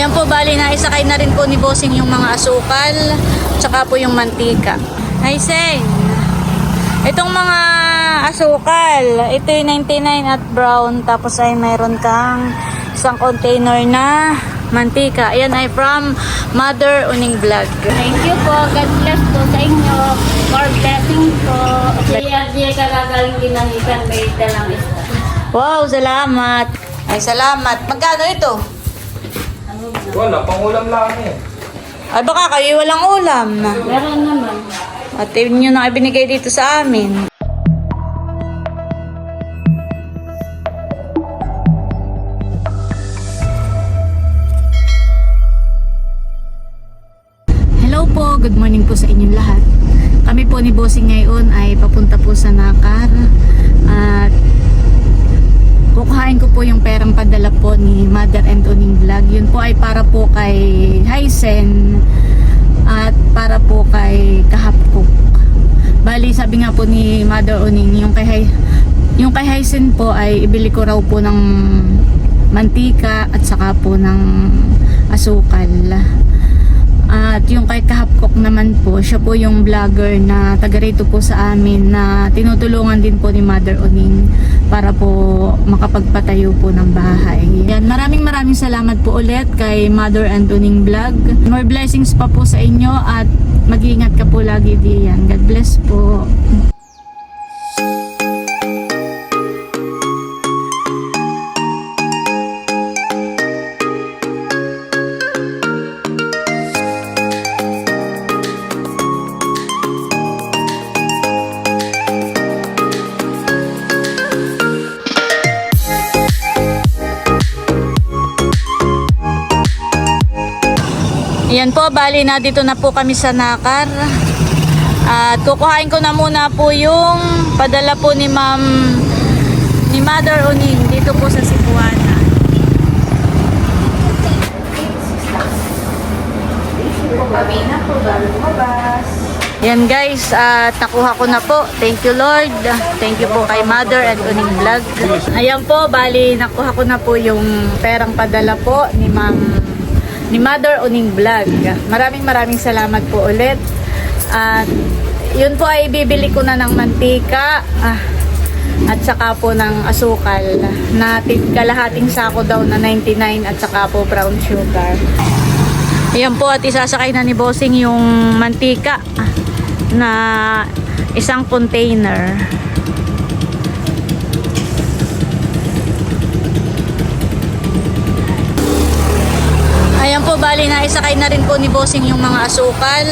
Ayan po, bali na isakay na rin po ni Bossing yung mga asukal, tsaka po yung mantika. Ay, Seng, itong mga asukal, ito yung 99 at brown, tapos ay mayroon kang isang container na mantika. Ayan ay from Mother Uning Vlog. Thank you po. God bless po sa inyo. More blessing po. Jay, kakagaling din ng isang may dalang isa. Wow, salamat. Ay, salamat. Magkano ito? Wala, pangulam lang eh. Ay, baka kayo walang ulam. Meron naman. At yun yung ibinigay dito sa amin. Hello po, good morning po sa inyong lahat. Kami po ni Bossing ngayon ay papunta po sa Nakar. At kukuhain ko po yung perang padala po ni Mother and Uning Vlog. Yun po ay para po kay Hysen at para po kay Kahapkuk. Bali, sabi nga po ni Mother Uning, yung kay Hysen po ay ibili ko raw po ng mantika at saka po ng asukal. At yung kay Kahapkok naman po, siya po yung vlogger na taga rito po sa amin na tinutulungan din po ni Mother Uning para po makapagpatayo po ng bahay. Yan, maraming salamat po ulit kay Mother and Uning Vlog. More blessings pa po sa inyo at mag-iingat ka po lagi diyan. God bless po. Ayan po, bali na dito na po kami sa Nakar. At kukuhain ko na muna po yung padala po ni Mother Uning dito po sa Cebuana. Ayan guys, nakuha ko na po. Thank you Lord. Thank you po kay Mother and Uning Vlog. Ayan po, bali nakuha ko na po yung perang padala po ni Mother Uning Vlog. Maraming salamat po ulit. At yun po ay bibili ko na ng mantika at saka po ng asukal na kalahating sako daw na 99 at saka po brown sugar. Ayan po, at isasakay na ni Bossing yung mantika na isang container. Ayan po, bali na isakay na rin po ni Bossing yung mga asukal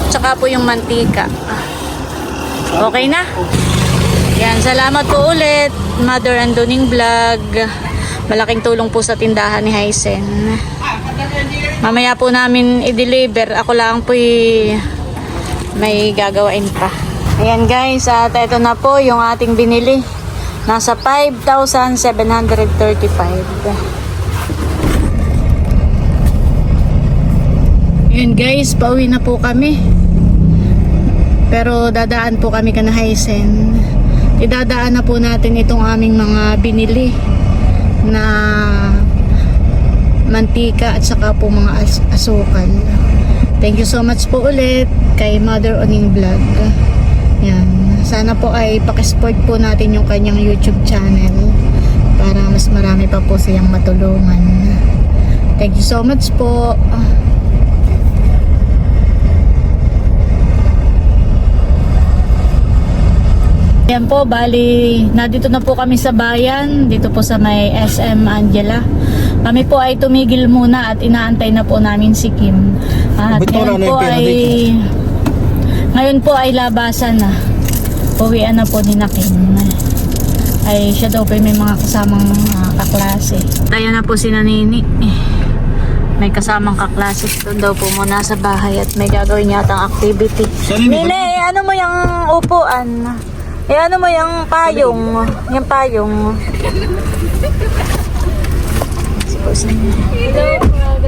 tsaka po yung mantika. Okay na? Yan, salamat po ulit Mother and Uning Vlog. Malaking tulong po sa tindahan ni Hysen. Mamaya po namin i-deliver. Ako lang po may gagawain pa. Ayan guys, at ito na po yung ating binili. Nasa 5,735. Ayan guys, pauwi na po kami. Pero dadaan po kami kana Hysen. Idadaan na po natin itong aming mga binili na mantika at saka po mga asukal. Thank you so much po ulit kay Mother Uning Vlog. Yan. Sana po ay pakisupport po natin yung kanyang YouTube channel para mas marami pa po siyang matulungan. Thank you so much po. Yan po, bali, nandito na po kami sa bayan, dito po sa may SM Angela. Kami po ay tumigil muna at inaantay na po namin si Kim. At ngayon po ay labasan na. Uwian na po ni Kim. Ay siya daw po may mga kasamang kaklase. Tayo na po si Nanini. May kasamang kaklase doon daw po muna sa bahay at may gagawin yatang activity. Nini, ano mo yung upuan? Ano mo yung payong? Yung payong.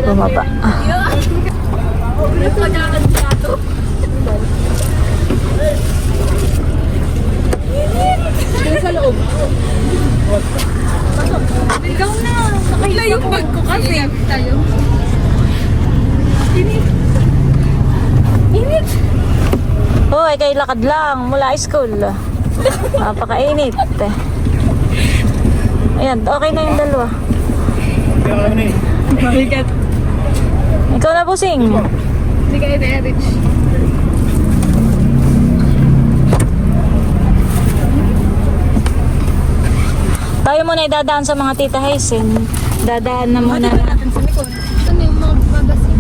Bumaba. Sa loob. Ikaw na. Nakailayo yung bag ko kasi. Tayo. ay kay lakad lang mula school. Napakainit. Ayan, okay na yung dalawa. Mabigat. Ikaw na, Busing. Hindi kayo na-reach. Tayo muna idadaan sa mga tita Haisen. Dadaan na muna. Ano yung mga magasin?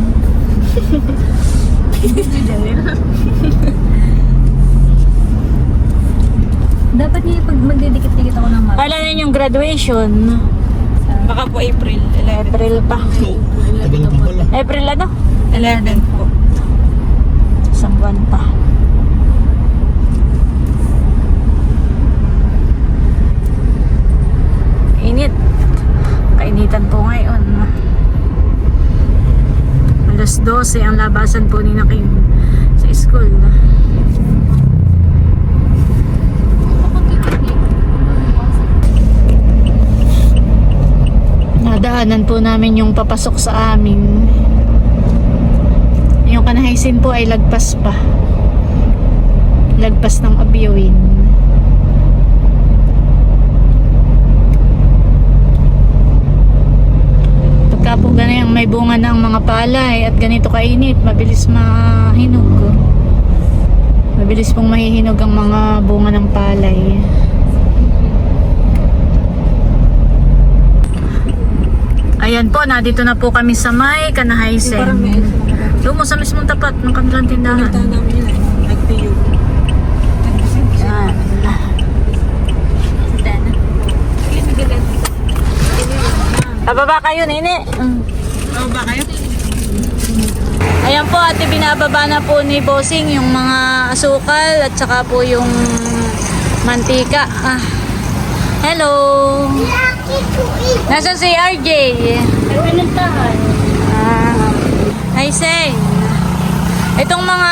Dapat niya pag magdidikit-dikit ako ng mga. Kailan yun yung graduation? Baka po April 11. April pa. April ano? 11 po. Isang buwan pa. Init. Kainitan po ngayon. Alas 12 ang labasan po ni Nakim sa school. Nadaanan po namin yung papasok sa amin. Yung Kanahaysin po ay lagpas pa. Lagpas ng Abiwin. Pagka po ganyan may bunga ng mga palay at ganito kainit, mabilis mahinog. Mabilis pong mahihinog ang mga bunga ng palay. Ayan po, nandito na po kami sa may Kanahaysen. Doon mo sa mismong tapat ng kanilang tindahan. namin yun. Nag-PU. Yan. Pababa kayo, Nini. Oo ba kayo? Ayan po, at binababa na po ni Bossing yung mga asukal at saka po yung mantika. Hello. Nasaan si RJ? Pinuntahan. Hi, Seng. Itong mga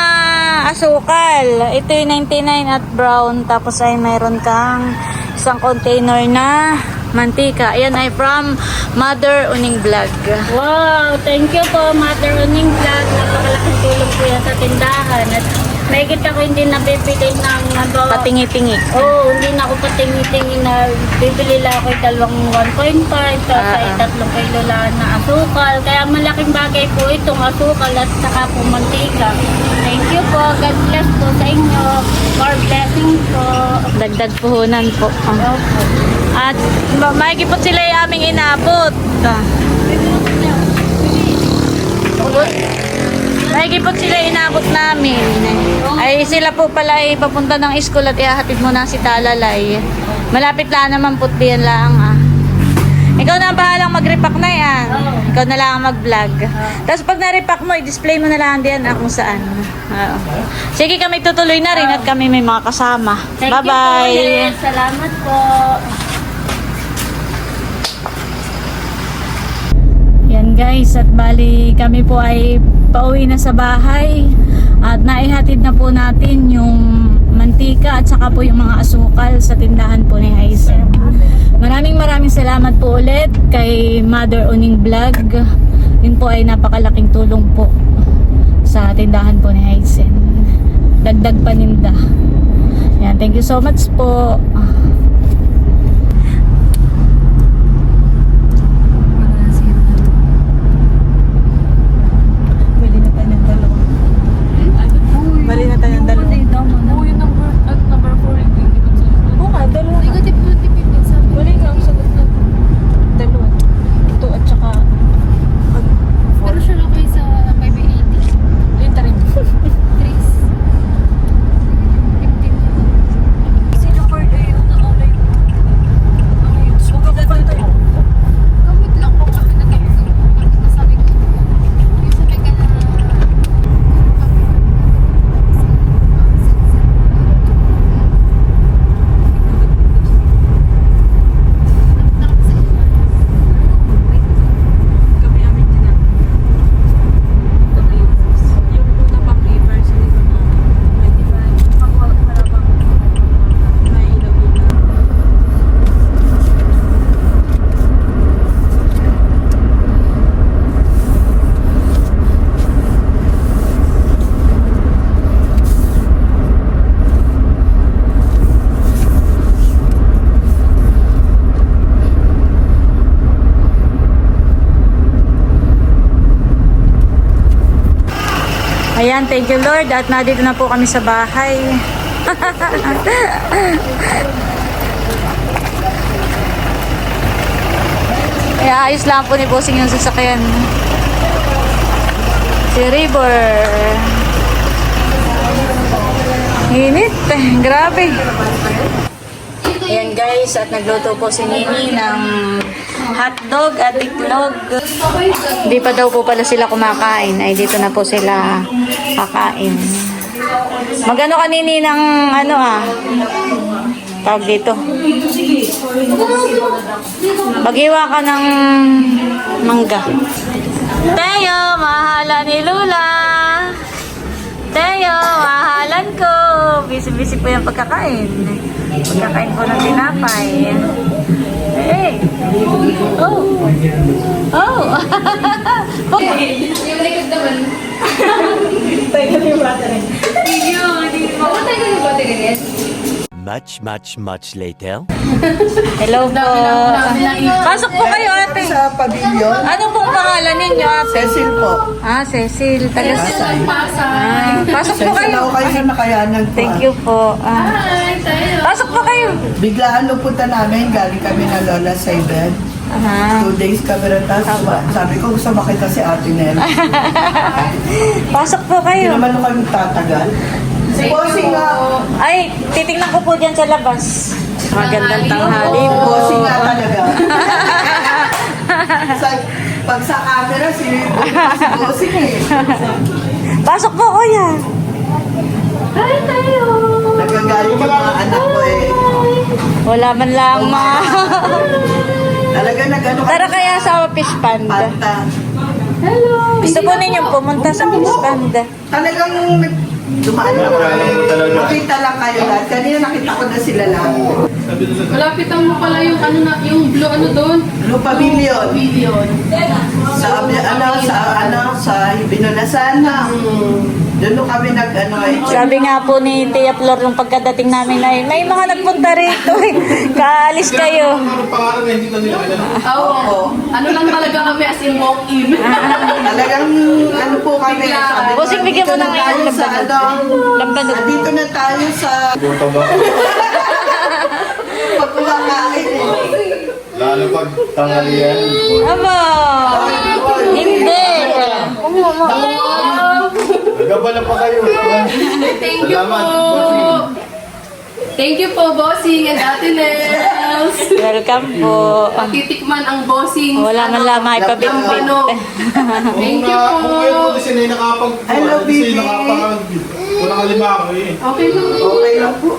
asukal, ito yung 99 at brown. Tapos ay mayroon kang isang container na mantika. Ayan ay from Mother Uning Vlog. Wow, thank you po, Mother Uning Vlog. Napakalaking tulong po yan sa tindahan. At may kita ko hindi nabibili ng Patingi-tingi. Oo, hindi na ako patingi-tingi na bibili lang ako dalawang 1.5 tapos ay 3 kilo lang na asukal. Kaya malaking bagay po itong asukal at saka po mantika. Thank you po. God bless po sa inyo. More blessings po. Dagdag puhunan po. Opo. At makikipot sila yung aming inabot. Makikipot sila yung inabot namin. Ay sila po pala ay papunta ng school at ihahatid mo na si Talalay. Malapit lang naman po diyan lang Ikaw na ang bahalang mag-repack na yan. Ikaw na lang ang mag-vlog. Tapos pag na-repack mo, i-display mo na lang diyan kung saan. Oo. Sige, kami tutuloy na rin at kami may mga kasama. Thank Bye-bye. you po. Yes, salamat po. Yan guys, at bali kami po ay pauwi na sa bahay at naihatid na po natin yung mantika at saka po yung mga asukal sa tindahan po ni Haisen. Maraming salamat po ulit kay Mother Uning Vlog. Yun po ay napakalaking tulong po sa tindahan po ni Haisen. Dagdag paninda. Yan, thank you so much po. Bali na tayo ng dalawa. Bali na tayo ng dalawa. Oo, yung number 4 yung ikot sa likod. Oo nga, dalawa. Negative 20 sa Bali nga ang sagot na. Dalawa. Ito at saka... Pero siya lang kayo sa 580. Yung tarin. 3. 15. Sino for the yun? Ayan, thank you Lord. At nandito na po kami sa bahay. Kaya ayos lang po ni Bossing yung sasakyan. Si River. Init. Grabe. Ayan guys, at nagluto po si Nini ng hotdog at itlog. Hindi pa daw po pala sila kumakain. Ay, dito na po sila kakain. Magano ka Nini ng tawag dito? Maghiwa ka ng mangga. Teo, mahala ni Lula. Teo, mahalan ko. Busy-busy po yung pagkakain. Pagkakain po ng tinapay. Hey! Oh! Oh! Yung likod naman. Tayo na yung battery. Mamatay ka yung battery yan? Much later. Hello po. Pasok po kayo ate. Sa pavilion, Ano pong pangalan ninyo ate? Cecil po. Cecil. Pasok po Cecil kayo. ako kayo sa nakayanan po. Thank you po. Pasok po kayo. Biglaan nung punta namin, galing kami na Lola Saibed. 2 days kami rin tapos sabi ko gusto makita si Ate Nel. Pasok po Hindi kayo. naman nung kami tatagal. Si Bossing nga. Ay, titingnan ko po dyan sa labas. Magandang tanghali po. Bossing nga talaga. Pag sa camera, si Bossing eh. Pasok po kuya. Nagagalit yung mga anak ko eh. Wala man lang Talaga nag-ano Tara kaya sa fish panda. Panta. Gusto po ninyong pumunta sa fish panda. Talagang dumaan na kami. Makita lang kayo lahat. Kanina nakita ko na sila lahat. Malapitan mo pala yung yung blue doon. Blue Pavilion. Pavilion. Sa Binulasan. Doon nung kami Sabi nga po ni Tia Flor nung pagkadating namin ay may mga nagpunta rito. Kaalis kayo. Oo. Ano lang talaga kami as in walk-in. Talagang ano po kami. Sabi ko, Bossing, bigyan mo dito ng na tayo sa lambanog. Dito na tayo sa pagkumakain. Lalo pag tanghalian. Aba! Hindi! Nagabala pa kayo. Thank you po. Thank you po, Bossing and Ate Nels. Welcome po. Titikman ang Bossing. Wala man lang maipabitbit. Thank you Kung kayo po. po kasi na nakapag... Hello, baby. Walang halima ako eh. Okay po. Okay lang po.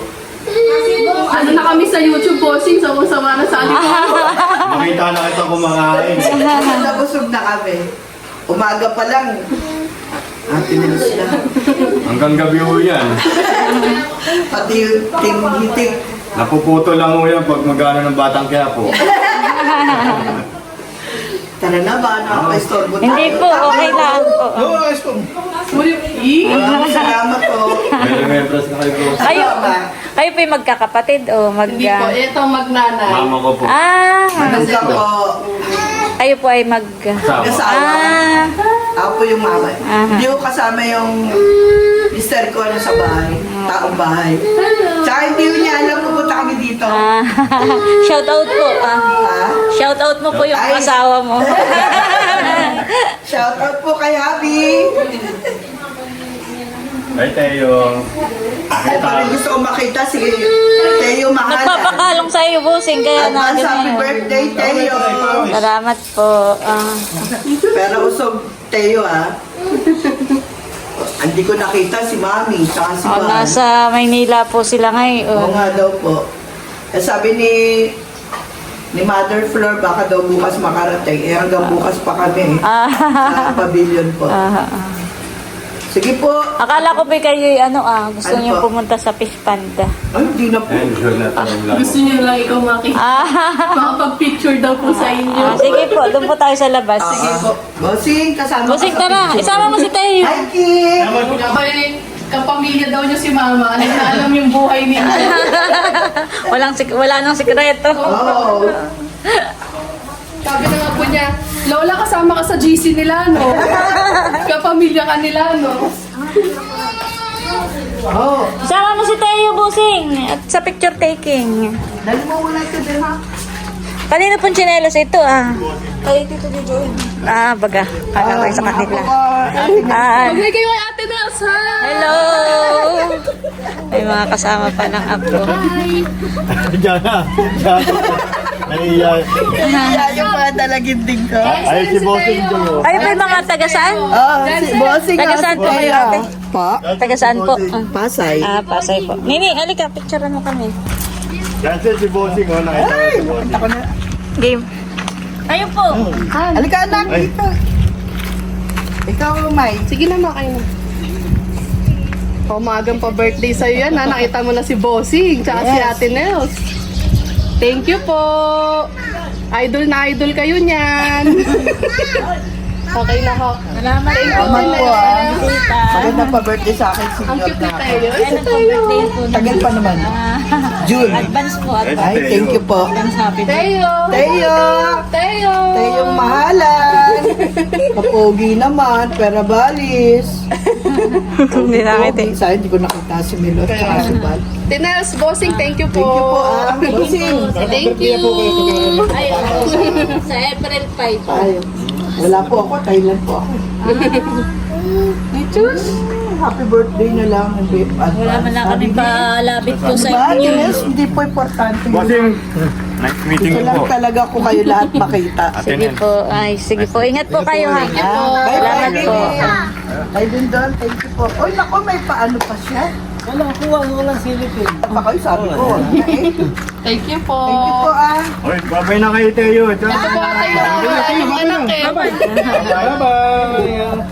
Ano na kami sa YouTube, Bossing. Sama-sama na sa alimango. Makita na kita kumakain. Nabusog na kami. Umaga pa lang. Ate Nels na. Hanggang gabi ho yan. Pati yung hitik. Napuputo lang ho yan pag magano ng batang Quiapo. Tara na ba? Nakapa-istorbo tayo. Hindi po, okay lang po. Oo, ayos po. Maraming salamat po. May members na kayo po. Kayo po yung magkakapatid o mag... Hindi po. Ito, magnanay. Mama ko po. Manasa po. Kayo po ay mag... Sama. Kasama. Ako po yung mama. Hindi ko kasama yung mister ko na sa bahay. Taong bahay. Tsaka hindi ko niya alam pupunta kami dito. Shout out po. Ha? Shout out mo po yung Ay. asawa mo. Shout out po kay Happy. Ay, Teo. Ay, parang gusto ko makita si Teo Mahala. Nagpapakalong sa iyo, Bossing, kaya Advance happy na birthday, Teo. Salamat po. Pero usog Teo Hindi ko nakita si Mami, tsaka si Juan. Nasa Maynila po sila Oo ngayon. nga daw po. Sabi ni Mother Flor, baka daw bukas makarating. Hanggang bukas pa kami sa pavilion po. Sige po. Akala ko ba kayo gusto Ano niyo po? pumunta sa fish panda. Ay, hindi na po. Ayun, sure na tanong lang. Gusto niyo lang ikaw makita. Makapag-picture daw po sa inyo. Sige po, doon po tayo sa labas. Sige po. Bossing, kasama Bossing, ka sa tara. picture. Isama mo si Teo. Hi, Kim! Kapag kapamilya daw niyo si Mama, alam na alam yung buhay niya. Wala nang sikreto. Oo. Sabi na nga po niya, Lola, kasama ka sa GC nila, no? Kapamilya ka nila, no? Oh, Sama mo si Teo, Busing. At sa picture taking. dali mo muna ito din ha. Kanino pong tsinelas ito ah? Kay Tito Jojo. Ah, baga. Kala ko sa kanila. Ah, Bigay kayo kay Ate Nelsa. hello! May mga kasama pa ng apo. Diyan na. Naiiyak. Yung mga dalaginding ko. Ay, si Bossing Joe. Kayo ba yung mga taga saan? Si Bossing Taga saan po kayo, ate? Pa? Taga saan po? Ah. Pasay. Ah, Pasay po. Nini, halika, picturean mo kami. Yan si Bossing, oh. Nakita ko si Bossing. Ako na. Game. Kayo po. Halika anak, Ay. dito. Ikaw, May. Sige na, makain na. Umagang pa birthday sa'yo yan, ha? Nakita mo na si Bossing, tsaka si Yes. Ate Nels. Thank you po. Idol na idol kayo niyan. Okay na ho. Salamat po. Salamat po ah. Tita. Maganda pa birthday sa akin si Ang Jot cute ni na. Tayo. Ano po birthday po? Tagal pa naman. June. Advance po. Advance. Ay, thank you po. Advance happy birthday. Teo. Teo! Teo. Teyong mahalan. Kapogi naman, pera balis. Hindi nakita. Pogi. Sa hindi ko nakita si Milot at si Bal. Tinels, Bossing, thank you po. Thank you po ah. Bossing. Thank you. Ay, sa April 5. Ay, wala po ako. Thailand po ako. Happy birthday na lang. Wala man lang kami palabit po sa Diba, inyo. Ines? Hindi po importante. Bossing, nice meeting Ito you lang po. talaga ko kayo lahat makita. Sige po. Ay, sige po. Ingat po kayo ha. Salamat po. Ay, Dindol, thank you po. Uy, naku, may paano pa siya? Wala, kuha mo lang silipin. Pa kayo, sabi ko. Thank you po. Thank you po ah. Oy, babay na kayo, Teo. Ciao. Yung anak eh. Bye-bye.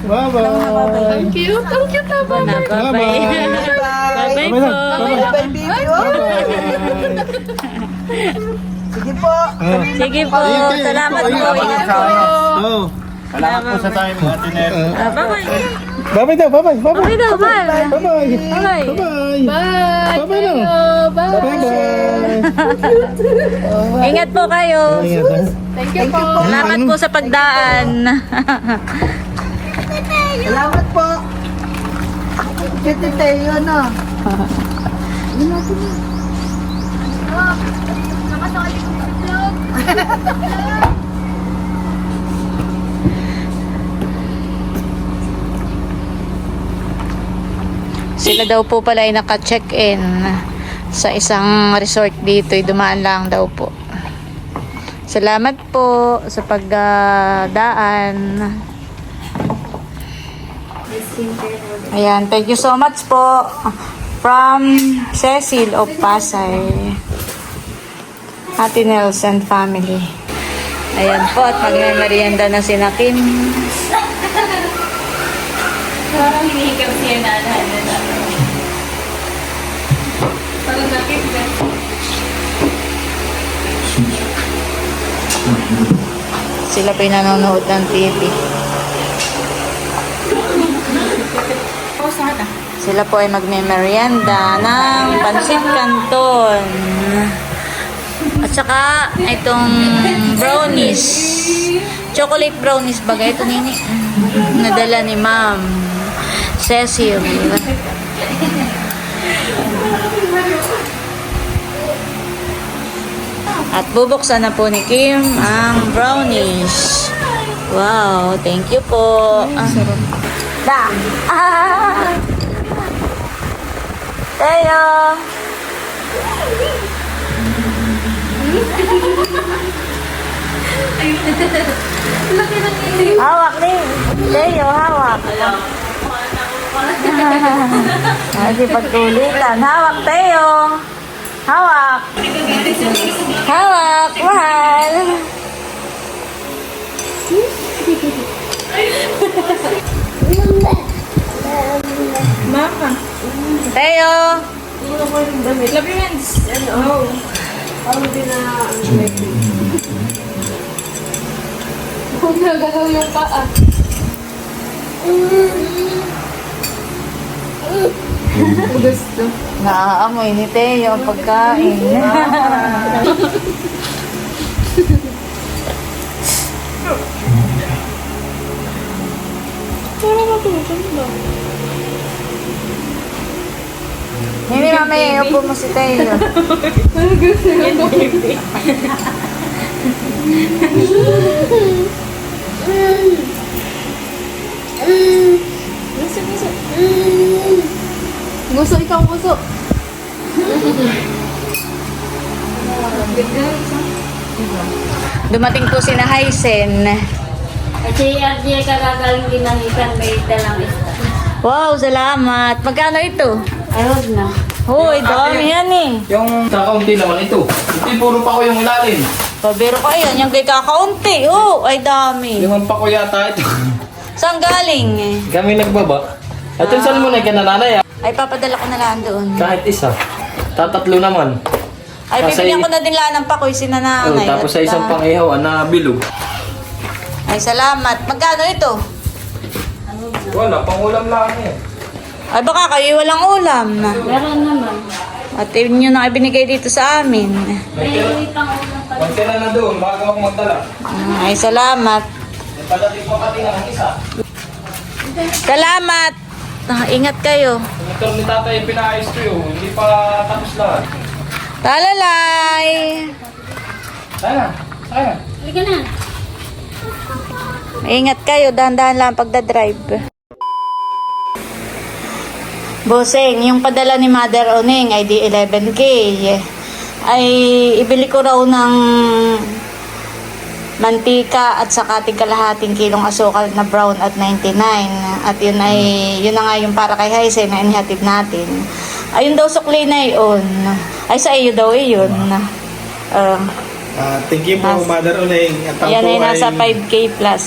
Bye-bye. Thank you. Thank you, Taba. Bye-bye. Bye. Bye-bye po. Bye-bye, video. Sige po. Sige po. Salamat po. Ingat po. Salamat po sa time, Ate Nel. Ah, bye-bye. Bye-bye daw, bye-bye, bye-bye. Okay daw. Bye. Bye-bye. Bye. Bye-bye. Bye. Bye-bye na. Bye. Bye-bye. Ingat po kayo. Ingat, ha? Thank you po. Salamat po sa pagdaan. Salamat po. Kiti Teo, no? Sila daw po pala ay naka-check-in sa isang resort dito. Dumaan lang daw po. Salamat po sa pagdaan. Ayan, thank you so much po. From Cecil of Pasay. Ate Nels and family. Ayan po, at magme-merienda na si Kim. Parang hinihikap siya na Parang nakit ka. Sila pa yung nanonood ng TV. Sila po ay magme-merienda ng pansit canton. At saka itong brownies. Chocolate brownies bagay. Ito nini. Nadala ni Ma'am Cecil. At bubuksan na po ni Kim ang brownies. Wow, thank you po. Da. Ah. Tayo. Hawak ni. Tayo, hawak. Hindi pagtulitan. Hawak, Tayo. Hawak. Hawak, mahal. Mama. Tayo. Love your hands. Oh. Parang din na... Huwag nagalaw yung paa. Gusto. Naaamoy ni Teo ang pagkain. Parang matulog ba? Hindi mamaya, upo mo si Tayo. Gusto, ikaw gusto. Dumating po si na Hysen. Kasi RJ kakagaling ginamitan, may dalang isa. Wow, salamat. Magkano ito? Ayun na. Hoy, dami yan eh. Yung kakaunti naman ito. Ito puro pa ko yung ilalim. Pabiro ka yan, yung kay kakaunti. Oh, ay dami. Limang pa ko yata ito. Saan galing? Kami nagbaba. At yung saan mo na kanananay Ay, papadala ko na lang doon. kahit isa. Tatatlo naman. Ay, bibigyan ko na din lang ng pakoy si Oh, nanay. tapos sa isang pang-ihaw na bilog. Ay, salamat. Magkano ito? Wala, pang-ulam lang eh. Ay, baka kayo walang ulam. Meron naman. At yun yun ang ibinigay dito sa amin. May pang-ulam pa. Magtira na doon, bago ako magdala. Ay, salamat. Padating ko pati ng isa. Salamat. Ingat kayo. Yung motor ni tatay pinaayos ko yun, hindi pa tapos lahat. Talalay. Sana, sana. Halika na. Ingat kayo. Dahan-dahan lang pagdadrive. Boseng, yung padala ni Mother Oning ay di 11K. Ay ibili ko raw ng mantika at saka kalahating kilong asukal na brown at 99. At yun na nga yung para kay Hysen na inihatid natin. Ayun daw sukli na yun. Ay sa iyo daw yun. Thank you po, Mother Oling. At ang Yan po ay nasa ay, 5K plus.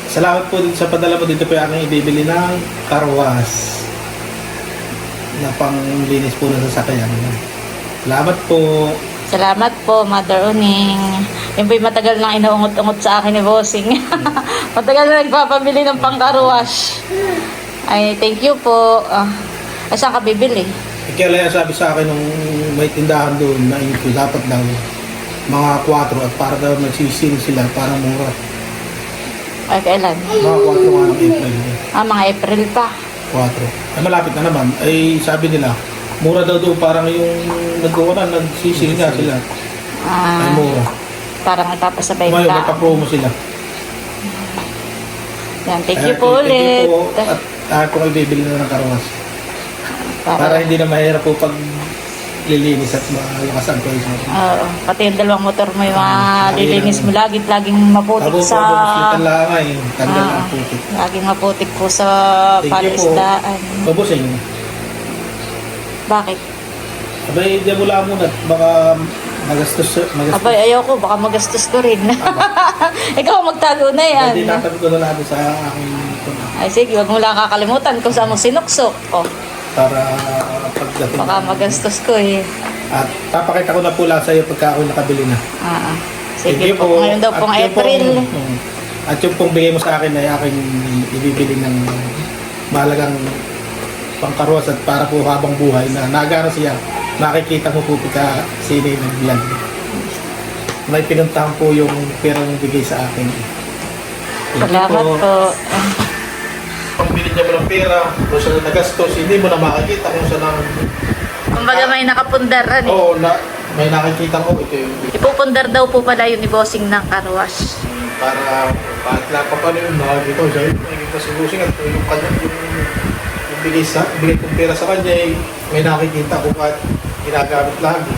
salamat po dito sa padala mo. Dito po yung aking ibibili ng karwas na panglinis po ng sasakyan. Salamat po. Salamat po, Mother Uning. Yung po'y matagal nang inuungot-ungot sa akin ni Bossing. Matagal na nagpapabili ng pangkarwash. Ay, thank you po. Ay, saan ka bibili? Kaya lang sabi sa akin nung may tindahan doon na ito dapat daw mga 4 at para daw nagsising sila para mura. Ay, kailan? Mga 4 nga ng April. Mga April pa. 4. Ay malapit na naman. Ay sabi nila, mura daw doon parang yung nagsising nga sila. Ay mura. Parang nagpapasabay Ngayon, ka. magpa-promo sila. Yan, thank you po Thank ulit. you po. At ako kayo bibili na ng karwas. Para hindi na mahirap po pag lilinis at malakas ang presyo. Oo, pati yung dalawang motor mo yung lilinis mo laging maputik Ako po, sa... hospital lang ay tanggal na ang putik. Laging maputik po sa Thank you po. palisdaan. Babusing. Bakit? Abay, di mo lang muna. Baka magastos. Abay, ayoko. Baka magastos ko rin. Ikaw magtago na yan. Hindi natabi ko na lang sa aking Ay, sige. Huwag mo lang kakalimutan kung saan mo sinuksok. Oh, para pagdating. baka magastos ko eh. At papakita ko na po lang sa iyo pagka ako nakabili na. Sige Thank you po. Ngayon daw At pong yung April. At yung pong bigay mo sa akin ay aking ibibili ng mahalagang pangkarwas at para po habang buhay na nagana siya. Makikita mo po pagka sino yung nag-vlog. May pinuntahan po yung pera yung bigay sa akin. Thank you Salamat po. Pag binigyan mo ng pera, kung saan nagastos, hindi mo na makikita kung saan ang... Kumbaga may nakapundaran eh. Oo, may nakikita ko ito yung Ipupundar daw po pala yun ni Bossing ng karwash. para kahit lang pa paano yun, nakikita ko siya, nakikita si Busing at yung kanya, yung bigay kong pera sa kanya, may nakikita ko kahit ginagamit lagi.